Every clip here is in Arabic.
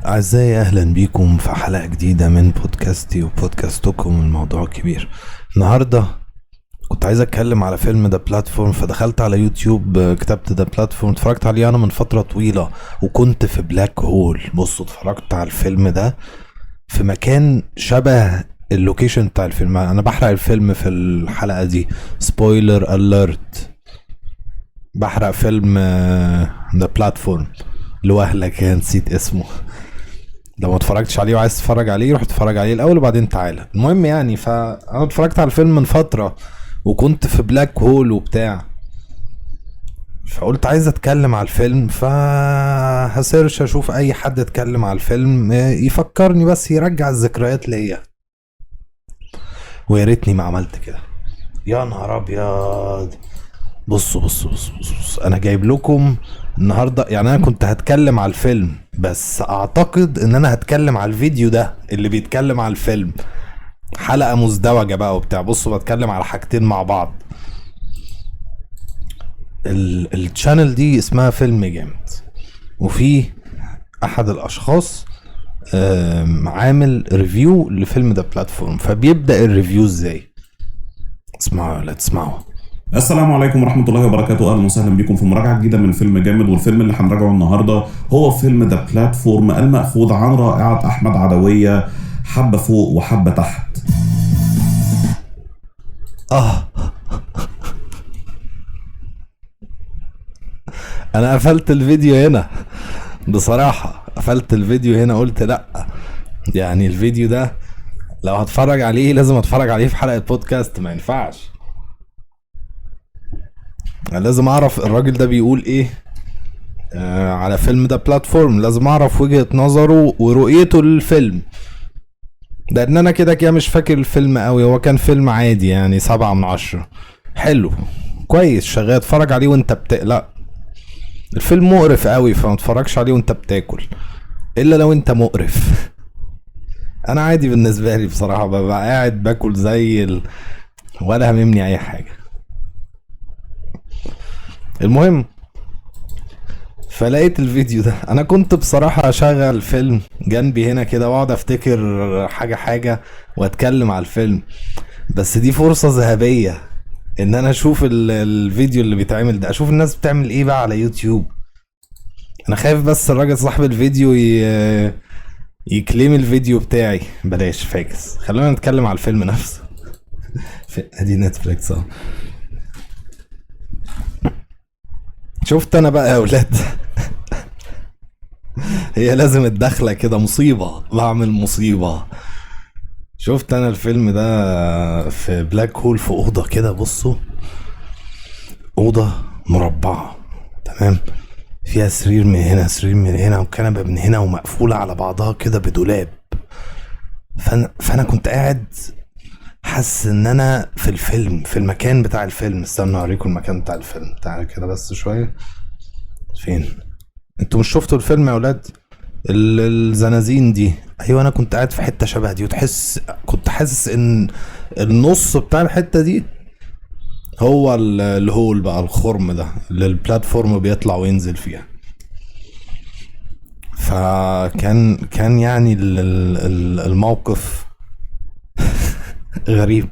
أعزائي أهلا بيكم في حلقة جديدة من بودكاستي وبودكاستكم الموضوع كبير. النهاردة كنت عايز أتكلم على فيلم ذا بلاتفورم، فدخلت على يوتيوب كتبت ذا بلاتفورم، اتفرجت عليه أنا من فترة طويلة وكنت في بلاك هول. بصوا، اتفرجت على الفيلم ده في مكان شبه اللوكيشن بتاع الفيلم. أنا بحرق الفيلم في الحلقة دي، سبويلر أليرت، بحرق فيلم ذا بلاتفورم لوهلك، نسيت اسمه. لو ما اتفرجتش عليه وعايز تتفرج عليه روح اتفرج عليه الاول وبعدين تعالى. المهم يعني، فانا اتفرجت على الفيلم من فتره وكنت في بلاك هول وبتاع، فقلت عايز اتكلم على الفيلم، فهسيرش اشوف اي حد اتكلم على الفيلم يفكرني، بس يرجع الذكريات ليا. ويا ريتني ما عملت كده، يا نهار ابيض. بص انا جايب لكم النهارده، يعني انا كنت هتكلم على الفيلم بس اعتقد ان انا هتكلم على الفيديو ده اللي بيتكلم على الفيلم، حلقة مزدوجة بقى وبتاع. بصوا، بتكلم على حاجتين مع بعض. الشانل دي اسمها فيلم جامد، وفي احد الاشخاص عامل ريفيو لفيلم ذا بلاتفورم، فبيبدأ الريفيو ازاي؟ اسمعوا، لا تسمعوا. السلام عليكم ورحمة الله وبركاته. أهلا وسهلا بكم في مراجعة جديدة من فيلم جامد، والفيلم اللي هنراجعه النهاردة هو فيلم ذا بلاتفورم، المأخوذ عن رائعة أحمد عدوية، حبة فوق وحبة تحت. اه انا قفلت الفيديو هنا، بصراحة قفلت الفيديو هنا، قلت لا، يعني الفيديو ده لو هتفرج عليه لازم اتفرج عليه في حلقة بودكاست، ما ينفعش. أنا لازم اعرف الراجل ده بيقول ايه على فيلم ده بلاتفورم، لازم اعرف وجهة نظره ورؤيته للفيلم. لان انا كده كده مش فاكر الفيلم قوي، هو كان فيلم عادي يعني 7/10، حلو كويس شغال، اتفرج عليه وانت لا، الفيلم مقرف قوي فما تتفرجش عليه وانت بتاكل، الا لو انت مقرف. انا عادي بالنسبه لي بصراحه، ببقى قاعد باكل ولا هممني اي حاجه. المهم، فلقيت الفيديو ده، انا كنت بصراحه اشغل فيلم جنبي هنا كده واقعد افتكر حاجه واتكلم على الفيلم، بس دي فرصه ذهبيه ان انا اشوف الفيديو اللي بيتعمل ده، اشوف الناس بتعمل ايه بقى على يوتيوب. انا خايف بس الراجل صاحب الفيديو يكليم الفيديو بتاعي. بلاش فاكس، خلونا نتكلم على الفيلم نفسه. ادي نتفليكس. شفت انا بقى يا اولاد. هي لازم الدخلة كده مصيبة، بعمل مصيبة. شفت انا الفيلم ده في بلاك هول في اوضة كده. بصوا، اوضة مربعة تمام، فيها سرير من هنا، سرير من هنا، وكنبة من هنا، ومقفولة على بعضها كده بدولاب. فانا كنت قاعد حاسس ان انا في الفيلم، في المكان بتاع الفيلم. استنى اوريكم المكان بتاع الفيلم، تعالى كده بس شوية. فين؟ انتوا مش شفتوا الفيلم يا اولاد؟ الزنازين دي، ايوه انا كنت قاعد في حته شبه دي، كنت حاسس ان النص بتاع الحته دي هو الهول بقى، الخرم ده اللي البلاتفورم بيطلع وينزل فيها. فكان يعني الموقف غريب،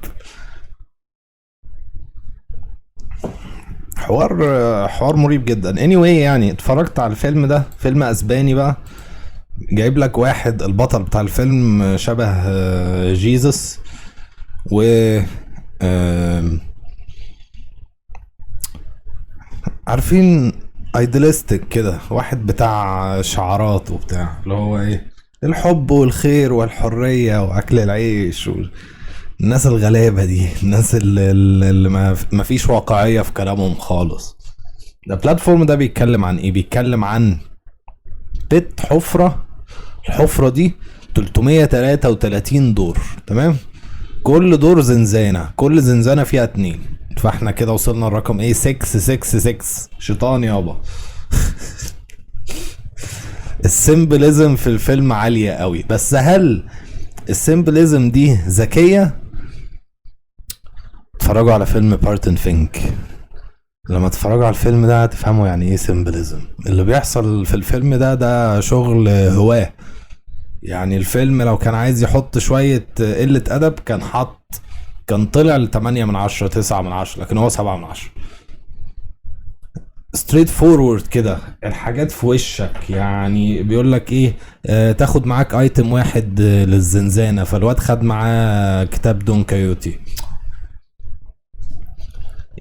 حوار مريب جدا. anyway يعني اتفرجت على الفيلم ده، فيلم اسباني بقى، جايب لك واحد البطل بتاع الفيلم شبه جيسس، و عارفين ايدلستيك كده، واحد بتاع شعارات وبتاع، اللي هو ايه، الحب والخير والحرية واكل العيش الناس الغلابة دي، الناس اللي ما فيش واقعية في كلامهم خالص. ده بلاتفورم ده بيتكلم عن ايه؟ بيتكلم عن بيت حفرة، الحفرة دي 333 دور، تمام، كل دور زنزانة، كل زنزانة فيها 2، فاحنا كده وصلنا الرقم ايه، 666، شيطان يابا. السيمبليزم في الفيلم عالية قوي، بس هل السيمبليزم دي ذكية؟ اتفرجوا على فيلم بارتن فينك، لما تتفرجوا على الفيلم ده هتفهموا يعني ايه سيمبليزم. اللي بيحصل في الفيلم ده شغل هواه، يعني الفيلم لو كان عايز يحط شوية قلة أدب كان طلع ل8/10 9/10، لكن هو 7/10. ستريت فورورد كده، الحاجات في وشك. يعني بيقول لك ايه، تاخد معاك ايتم واحد للزنزانة، فالواد خد معاه كتاب دون كايوتي.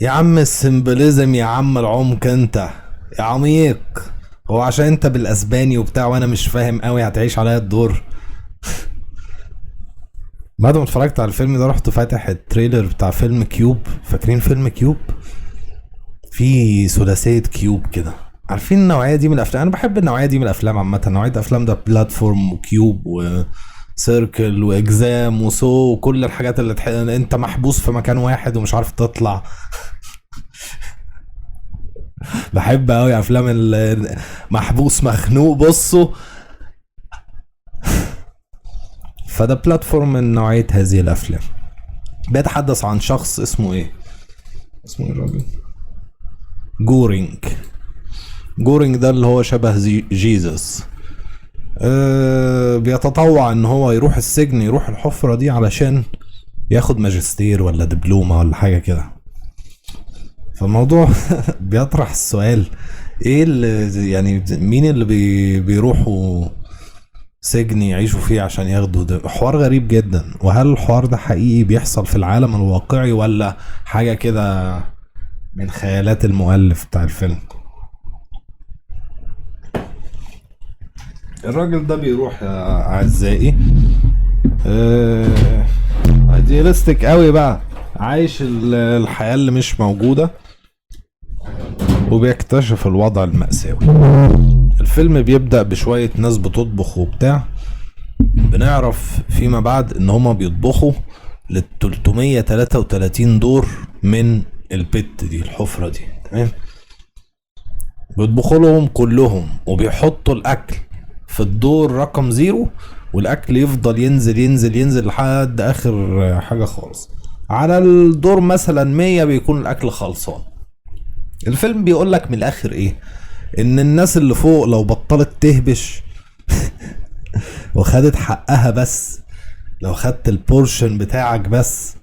يا عم السيمبليزم، يا عم العمق انت يا عميق. هو عشان انت بالاسباني وبتاع وانا مش فاهم قوي هتعيش عليا الدور؟ بعد ما اتفرجت على الفيلم ده رحت فاتح التريلر بتاع فيلم كيوب. فاكرين فيلم كيوب؟ في ثلاثية كيوب كده. عارفين النوعية دي من الافلام؟ انا بحب النوعية دي من الافلام عامة. نوعية افلام ده بلاتفورم وكيوب وسيركل واكزام وسو وكل الحاجات اللي انت محبوس في مكان واحد ومش عارف تطلع. بحب قوي افلام محبوس مخنوق. بصوا، فده بلاتفورم من نوعية هذه الافلام. بيتحدث عن شخص اسمه ايه الراجل؟ جورينج ده اللي هو شبه جيزس. بيتطوع ان هو يروح السجن، يروح الحفرة دي علشان ياخد ماجستير ولا دبلومة ولا حاجة كده. فالموضوع بيطرح السؤال، ايه اللي يعني مين اللي بيروحوا سجن يعيشوا فيه عشان ياخدوا ده؟ حوار غريب جدا. وهل الحوار ده حقيقي بيحصل في العالم الواقعي ولا حاجة كده من خيالات المؤلف بتاع الفيلم؟ الراجل ده بيروح يا اعزائي ايديالستيك قوي بقى، عايش الحياة اللي مش موجودة وبيكتشف الوضع المأساوي. الفيلم بيبدأ بشوية ناس بتطبخ وبتاع. بنعرف فيما بعد ان هما بيطبخوا لل 333 دور من البيت دي، الحفرة دي. تمام. بيطبخوا لهم كلهم وبيحطوا الاكل في الدور رقم 0، والاكل يفضل ينزل ينزل ينزل لحد اخر حاجة خالص. على الدور مثلا 100 بيكون الاكل خلصان. الفيلم بيقول لك من الاخر ايه؟ ان الناس اللي فوق لو بطلت تهبش وخدت حقها، بس لو خدت البورشن بتاعك بس،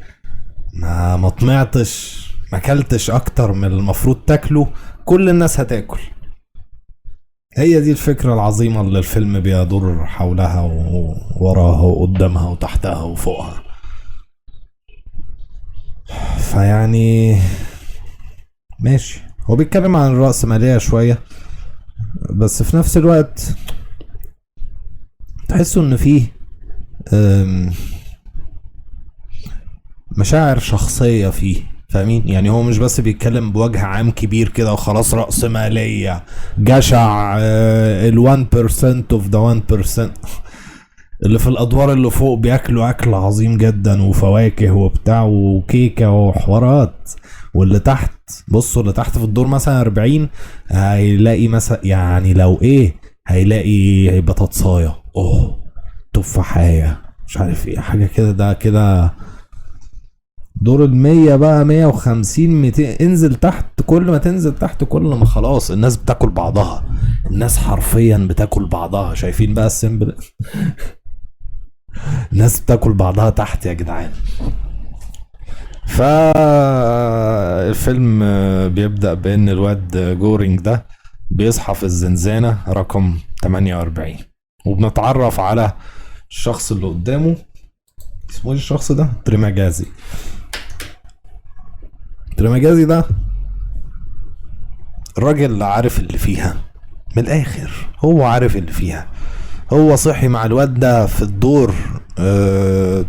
ما طمعتش، ما كلتش اكتر من المفروض تاكله، كل الناس هتاكل. هي دي الفكرة العظيمة اللي الفيلم بيدور حولها ووراها وقدامها وتحتها وفوقها. فيعني ماشي، هو بيتكلم عن الرأسمالية شوية، بس في نفس الوقت تحسوا ان فيه مشاعر شخصية فيه. فاهمين؟ يعني هو مش بس بيتكلم بوجه عام كبير كده وخلاص رأسمالية جشع، ال 1% of the 1% اللي في الادوار اللي فوق بياكلوا اكل عظيم جدا وفواكه وبتاع وكيكة وحوارات، واللي تحت بصوا، اللي تحت في الدور مثلا 40 هيلاقي مثلا، يعني لو ايه، هيلاقي بطاطساية، تفاحية، مش عارف ايه، حاجة كده. ده كده دور 100 بقى، 150 200. انزل تحت، كل ما تنزل تحت كل ما خلاص الناس بتاكل بعضها. الناس حرفيا بتاكل بعضها. شايفين بقى السيمبل؟ الناس بتاكل بعضها تحت يا جدعان. فالفيلم بيبدأ بان الواد جورينج ده بيصحى في الزنزانة رقم 48، وبنتعرف على الشخص اللي قدامه. اسمه ايه الشخص ده؟ تريماجازي ده الراجل اللي عارف اللي فيها. من الاخر هو عارف اللي فيها. هو صحي مع الواد ده في الدور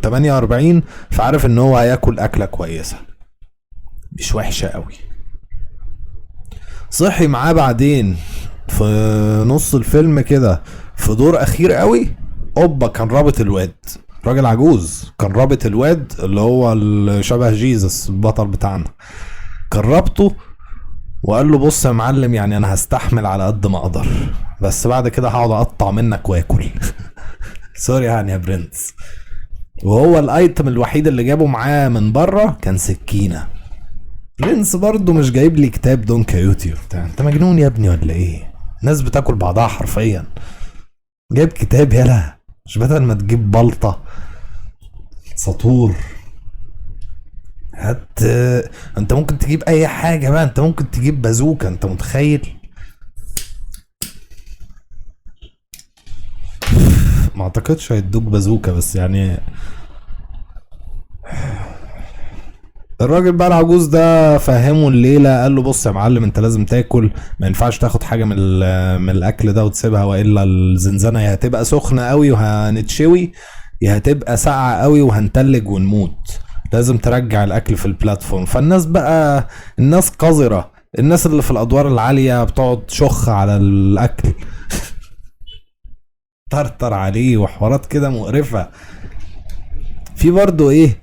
48، فعارف ان هو هياكل اكلة كويسة مش وحشة قوي. صحي معاه بعدين في نص الفيلم كده في دور اخير قوي، كان رابط الواد، راجل عجوز كان رابط الواد اللي هو شبه جيزس البطل بتاعنا، كان رابطه وقال له بص يا معلم، يعني انا هستحمل على قد ما اقدر، بس بعد كده هقعد اقطع منك واكل. سوري يعني يا برنس. وهو الايتم الوحيد اللي جابه معاه من بره كان سكينة. برنس برضو مش جايب لي كتاب دون كايوتي وبتاع. انت مجنون يا ابني ولا ايه؟ ناس بتاكل بعضها حرفيا، جايب كتاب يلا مش بدل ما تجيب بلطة سطور هات. انت ممكن تجيب اي حاجة بقى، انت ممكن تجيب بازوكا، انت متخيل؟ ما اعتقدش هيدوك بازوكا، بس يعني الراجل بقى العجوز ده فهمه الليله، قال له بص يا معلم انت لازم تاكل، ما ينفعش تاخد حاجه من الاكل ده وتسيبها، والا الزنزانه يا هتبقى سخنه قوي وهنتشوي، يا هتبقى ساقعه قوي وهنتلج ونموت. لازم ترجع الاكل في البلاتفورم. فالناس بقى، الناس قذره، الناس اللي في الادوار العاليه بتقعد تشخ على الاكل طرطر عليه وحوارات كده مقرفه. في برضو ايه،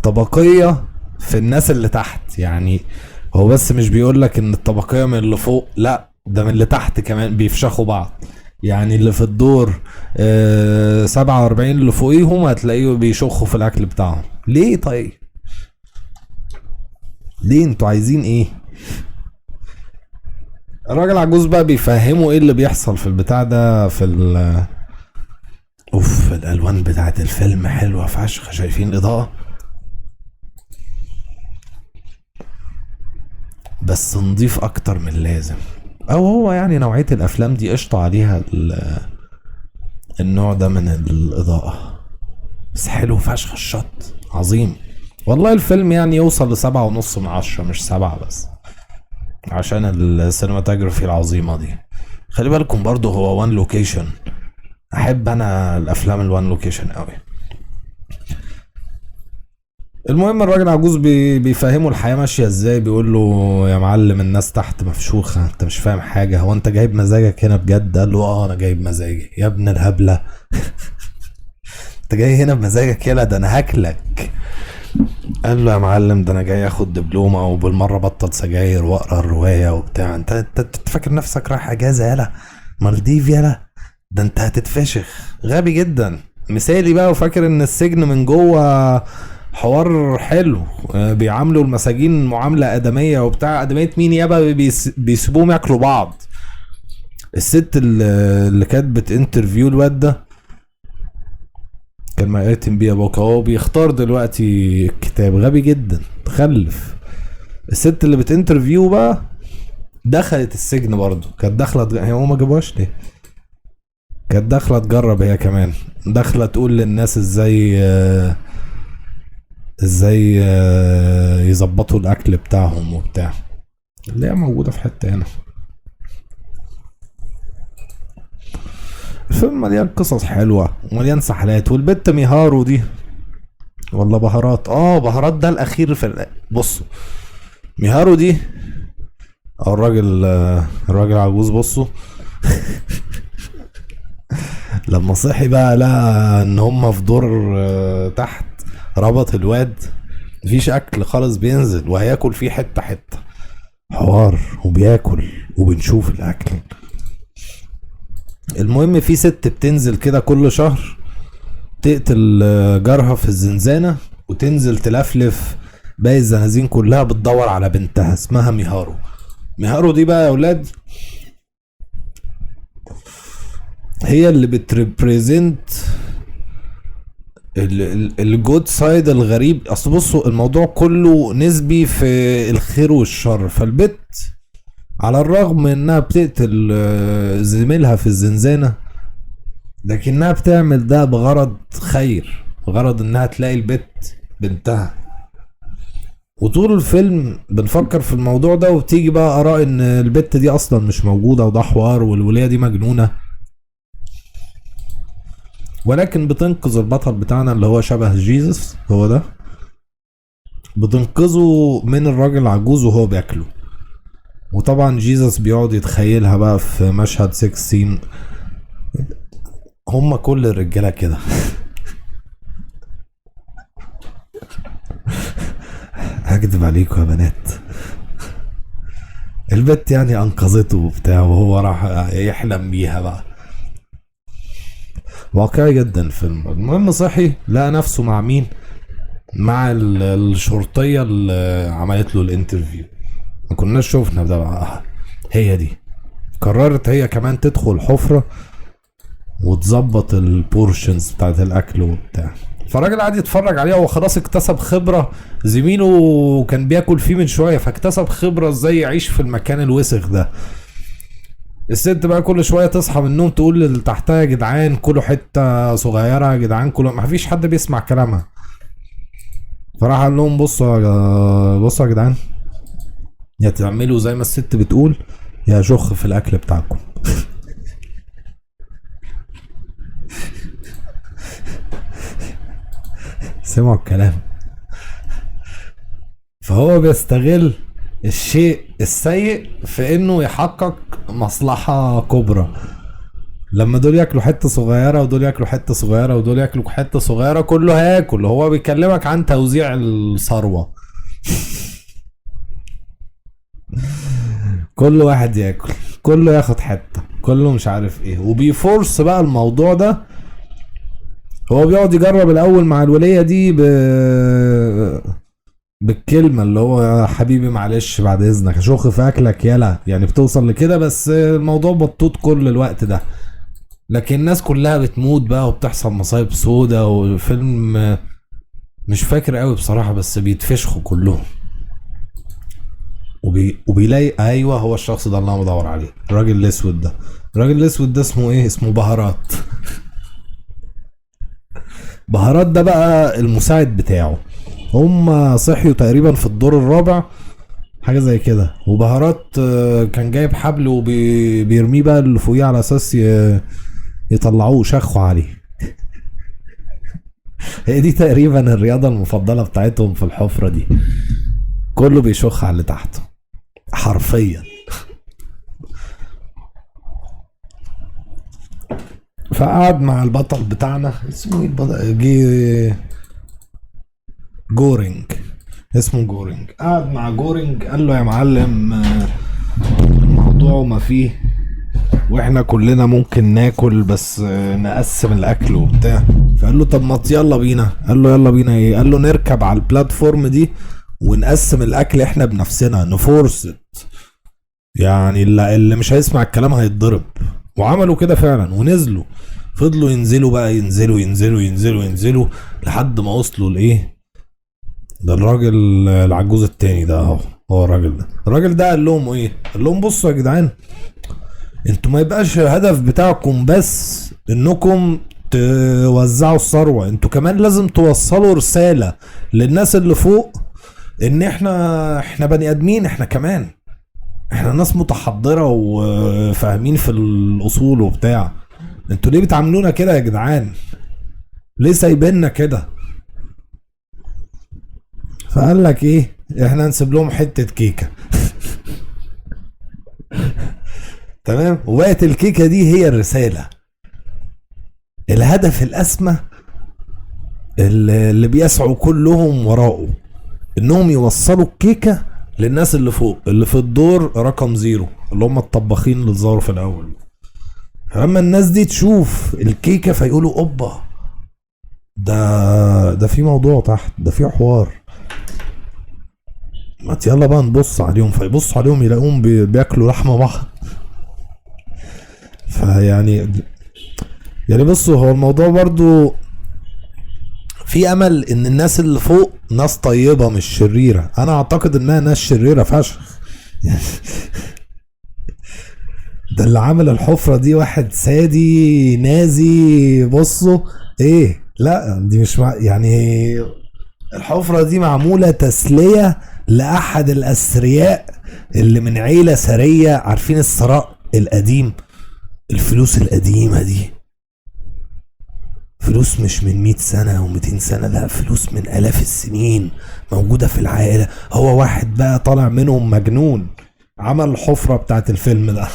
طبقية في الناس اللي تحت. يعني هو بس مش بيقولك ان الطبقية من اللي فوق، لا ده من اللي تحت كمان بيفشخوا بعض. يعني اللي في الدور 47 اللي فوقيهم هتلاقيه بيشخوا في الاكل بتاعهم. ليه طيب؟ ليه انتوا عايزين ايه؟ الراجل عجوز بقى بيفهموا ايه اللي بيحصل في البتاع ده في اوف الالوان بتاعت الفيلم حلوة فشخ. شايفين الاضاءة؟ بس نضيف اكتر من اللازم. او هو يعني نوعية الافلام دي قشطة عليها النوع ده من الاضاءة. بس حلو فشخ، الشط عظيم والله. الفيلم يعني يوصل ل7.5/10، مش 7 بس، عشان السينماتوجرافي العظيمة دي. خلي بالكم برضو هو وان لوكيشن. احب انا الافلام الوان لوكيشن قوي. المهم الراجل عجوز بيفهمه الحياة ماشية ازاي. بيقول له يا معلم الناس تحت مفشوخة، انت مش فاهم حاجة، هو انت جايب مزاجك هنا بجد؟ قال له اه انا جايب مزاجي يا ابن الهبلة. انت جاي هنا بمزاجك؟ يلا ده انا هاكلك. قال له يا معلم ده انا جاي اخد دبلومة وبالمرة بطل سجاير واقرا الرواية وبتاع. انت فاكر نفسك رايح اجازة؟ يلا مالديف يلا، ده انت هتتفشخ. غبي جدا، مثالي بقى، وفاكر ان السجن من جوه حوار حلو. بيعاملوا المساجين معاملة آدمية وبتاع. آدمية مين يابا؟ بيسيبوهم ياكلوا بعض. الست اللي كانت بتانترفيو الواد ده كان مقاتم بيه ابوك، هو بيختار دلوقتي الكتاب. غبي جدا، تخلف. الست اللي بتانترفيو بقى دخلت السجن برضه، كانت داخله. هو ما جابوهاش ليه؟ كانت داخله تجرب هي كمان، داخله تقول للناس ازاي يظبطوا الاكل بتاعهم وبتاع، اللي هي موجوده في حته هنا. الفيلم مليان قصص حلوه ومليان سحلات. والبت ميهارو دي ولا بهارات، بهارات ده الاخير في بصوا ميهارو دي، او الراجل عجوز. بصوا لما صحي بقى لقى ان هم في دور تحت، ربط الواد، مفيش اكل خالص بينزل وهياكل فيه حته حته حوار، وبياكل وبنشوف الاكل. المهم في ست بتنزل كده كل شهر تقتل جارها في الزنزانة، وتنزل تلفلف باقي الزنازين كلها بتدور على بنتها اسمها ميهارو. ميهارو دي بقى يا اولاد هي اللي بتريبريزنت الجود سايد الغريب. اصل بصوا الموضوع كله نسبي في الخير والشر. فالبت على الرغم من انها بتقتل زميلها في الزنزانة، لكنها بتعمل ده بغرض خير، بغرض انها تلاقي البت بنتها. وطول الفيلم بنفكر في الموضوع ده، وبتيجي بقى اراء ان البت دي اصلا مش موجودة وده حوار والولية دي مجنونة. ولكن بتنقذ البطل بتاعنا اللي هو شبه جيسس، هو ده، بتنقذه من الراجل العجوز وهو بياكله. وطبعا جيسس بيقعد يتخيلها بقى في مشهد 16. هما كل الرجاله كده. هكدب عليكم يا بنات، البت يعني انقذته وبتاع، وهو راح يحلم بيها بقى. واقعي جدا الفيلم. المهم صحي لقى نفسه مع مين؟ مع الشرطيه اللي عملت له الانترفيو. ما كناش شوفنا ده بقى. هي دي قررت هي كمان تدخل حفره وتظبط البورشنز بتاعت الاكل وبتاع. فالراجل قاعد يتفرج عليها، هو خلاص اكتسب خبرة، زميله كان بياكل فيه من شوية فاكتسب خبرة ازاي يعيش في المكان الوسخ ده. الست بقى كل شوية تصحى من النوم تقول اللي تحتها يا جدعان كلوا حتة صغيرة، يا جدعان كلوا، ما فيش حد بيسمع كلامها. فراح قال لهم بصوا يا جدعان، يا تعملوا زي ما الست بتقول يا شخ في الاكل بتاعكم. سمعوا الكلام. فهو بيستغل الشيء السيء في انه يحقق مصلحة كبرى. لما دول ياكلوا حتة صغيرة ودول ياكلوا حتة صغيرة ودول ياكلوا حتة صغيرة كله هياكل. هو بيكلمك عن توزيع الثروة. كل واحد ياكل، كله ياخد حتة، كله مش عارف ايه، وبيفورس بقى الموضوع ده. هو بيقعد يجرب الاول مع الولية دي بالكلمة اللي هو يا حبيبي معلش بعد اذنك اشخ في اكلك يلا، يعني بتوصل لكده، بس الموضوع بطوط كل الوقت ده. لكن الناس كلها بتموت بقى وبتحصل مصايب سودا، وفيلم مش فاكر قوي بصراحة، بس بيتفشخوا كلهم. وبيلاقي ايوه هو الشخص ده اللي انا بدور عليه، الراجل الاسود ده. الراجل الاسود ده اسمه ايه؟ اسمه بهارات. بهارات ده بقى المساعد بتاعه. هم صحيوا تقريبا في الدور الرابع حاجه زي كده، وبهارات كان جايب حبل وبيرميه بقى اللي فوقيه على اساس يطلعوه شخوا عليه. هي دي تقريبا الرياضه المفضله بتاعتهم في الحفره دي، كله بيشخ على اللي تحته حرفيا. فقعد مع البطل بتاعنا اسمه ايه البطل؟ جورينج، اسمه جورينج. قعد مع جورينج قال له يا معلم الموضوع ما فيه، واحنا كلنا ممكن ناكل بس نقسم الاكل وبتاع. فقال له طب ما يلا بينا. قال له يلا بينا ايه؟ قال له نركب على البلاتفورم دي ونقسم الاكل احنا بنفسنا، نفورس يعني اللي مش هيسمع الكلام هيتضرب. وعملوا كده فعلا ونزلوا، فضلوا ينزلوا بقى، ينزلوا لحد ما وصلوا لايه؟ ده الراجل العجوز التاني ده اهو، هو الراجل ده قال لهم ايه؟ قال لهم بصوا يا جدعان، انتوا ما يبقاش الهدف بتاعكم بس انكم توزعوا الثروة، انتوا كمان لازم توصلوا رسالة للناس اللي فوق ان احنا بني ادمين، احنا كمان احنا ناس متحضرة وفاهمين في الاصول وبتاع. انتوا ليه بتعاملونا كده يا جدعان؟ ليه سايبيننا كده؟ فقال لك ايه؟ احنا نسيب لهم حتة كيكة. تمام. وبقت الكيكة دي هي الرسالة، الهدف الاسمى اللي بيسعوا كلهم وراءه، انهم يوصلوا الكيكة للناس اللي فوق، اللي في الدور رقم 0، اللي هم الطباخين اللي ظهروا في الاول. فلما الناس دي تشوف الكيكة فيقولوا اوبا، ده في موضوع تحت، ده في حوار، ما يلا بقى نبص عليهم. فيبصوا عليهم يلاقوهم بياكلوا لحمة بعض. فيعني بصوا، هو الموضوع برضو في امل ان الناس اللي فوق ناس طيبة مش شريرة. انا اعتقد انها ناس شريرة فشخ. ده اللي عامل الحفرة دي واحد سادي نازي. بصوا ايه، لا دي مش يعني الحفرة دي معمولة تسلية لأحد الأثرياء اللي من عيلة ثرية. عارفين الثراء القديم، الفلوس القديمة دي فلوس مش من 100 سنة و200 سنة، لا فلوس من آلاف السنين موجودة في العائلة. هو واحد بقى طالع منهم مجنون عمل الحفرة بتاعت الفيلم ده.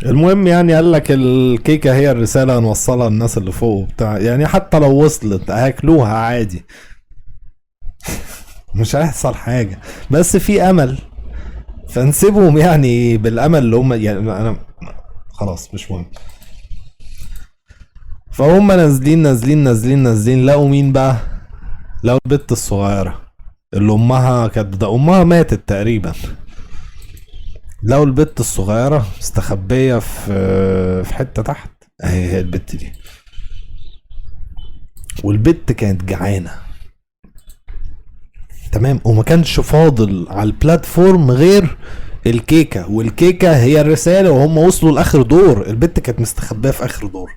المهم يعني قال لك الكيكة هي الرسالة نوصلها للناس اللي فوق بتاع، يعني حتى لو وصلت هاكلوها عادي. مش هيحصل حاجة، بس في امل، فنسيبهم يعني بالامل اللي هم يعني انا خلاص مش مهم. فهم نازلين لقوا مين بقى؟ لقوا البت الصغيرة اللي امها كانت، ده امها ماتت تقريبا. لو البت الصغيرة مستخبية في حتة تحت، هي البت دي. والبت كانت جعانة تمام، وما كانش فاضل على البلاتفورم غير الكيكة، والكيكة هي الرسالة، وهم وصلوا لاخر دور. البت كانت مستخبية في اخر دور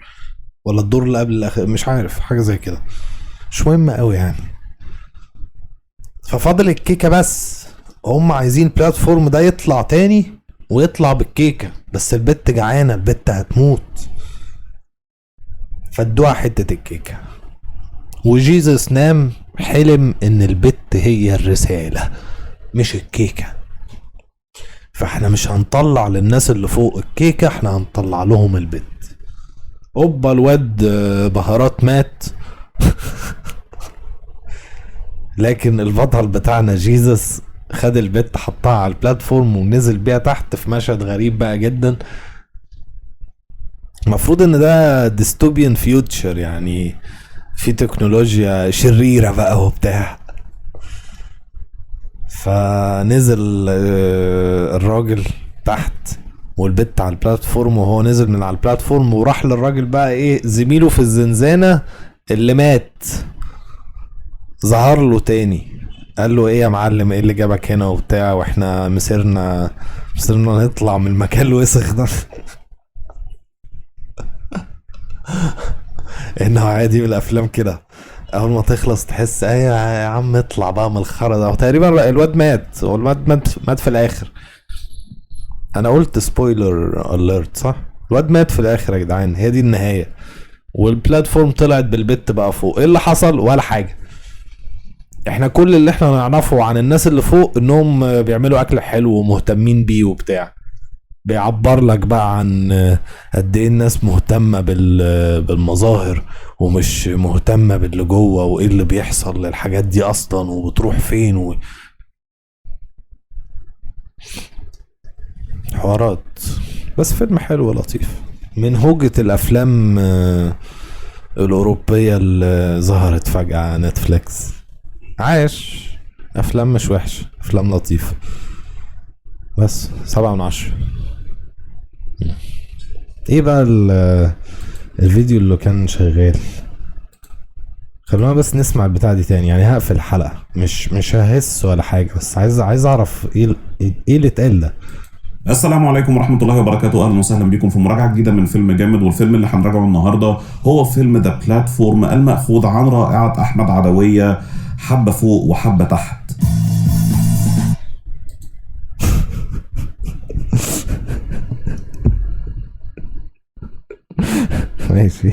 ولا الدور اللي قبل الاخر، مش عارف، حاجة زي كده، مش مهم قوي يعني. ففاضل الكيكة بس، هم عايزين البلاتفورم ده يطلع تاني ويطلع بالكيكة، بس البت جعانة، البت هتموت، فادوها حتة الكيكة. وجيزس نام حلم ان البت هي الرسالة مش الكيكة. فاحنا مش هنطلع للناس اللي فوق الكيكة، احنا هنطلع لهم البت. اوبا الواد بهارات مات. لكن البطل بتاعنا جيزس خد البت، حطها على البلاتفورم ونزل بيها تحت في مشهد غريب بقى جدا. المفروض ان ده ديستوبيان فيوتشر، يعني في تكنولوجيا شريرة بقى وبتاع. فنزل الراجل تحت والبت على البلاتفورم، وهو نزل من على البلاتفورم وراح للراجل بقى ايه زميله في الزنزانة اللي مات. ظهر له تاني، قال له ايه يا معلم، ايه اللي جابك هنا وبتاع، واحنا مسيرنا نطلع من المكان الوسخ ده. انه عادي من الافلام كده، اول ما تخلص تحس ايه يا عم اطلع بقى من الخرا ده. وتقريبا الواد مات، هو الواد مات في الاخر. انا قلت سبويلر اليرت صح؟ الواد مات في الاخر يا جدعان، هي دي النهايه. والبلاتفورم طلعت بالبت بقى فوق. ايه اللي حصل؟ ولا حاجه. احنا كل اللي احنا نعرفه عن الناس اللي فوق انهم بيعملوا اكل حلو ومهتمين بيه وبتاع. بيعبر لك بقى عن قد ايه الناس مهتمة بالمظاهر ومش مهتمة باللي جوه، وايه اللي بيحصل للحاجات دي اصلا وبتروح فين حوارات. بس فيلم حلو لطيف، من هوجة الافلام الاوروبية اللي ظهرت فجأة على نتفليكس. عايش افلام مش وحشة، افلام لطيفة، بس 7/10. ايه بقى الفيديو اللي كان شغال؟ خلونا بس نسمع البتاع دي تاني، يعني هقفل الحلقة، مش ههس ولا حاجة، بس عايز اعرف ايه اللي اتقال ده. السلام عليكم ورحمة الله وبركاته، أهلا وسهلا بكم في مراجعة جديدة من فيلم جامد. والفيلم اللي هنراجعه النهاردة هو فيلم ذا بلاتفورم، المأخوذ عن رائعة أحمد عدوية، حبة فوق وحبة تحت. ماشي.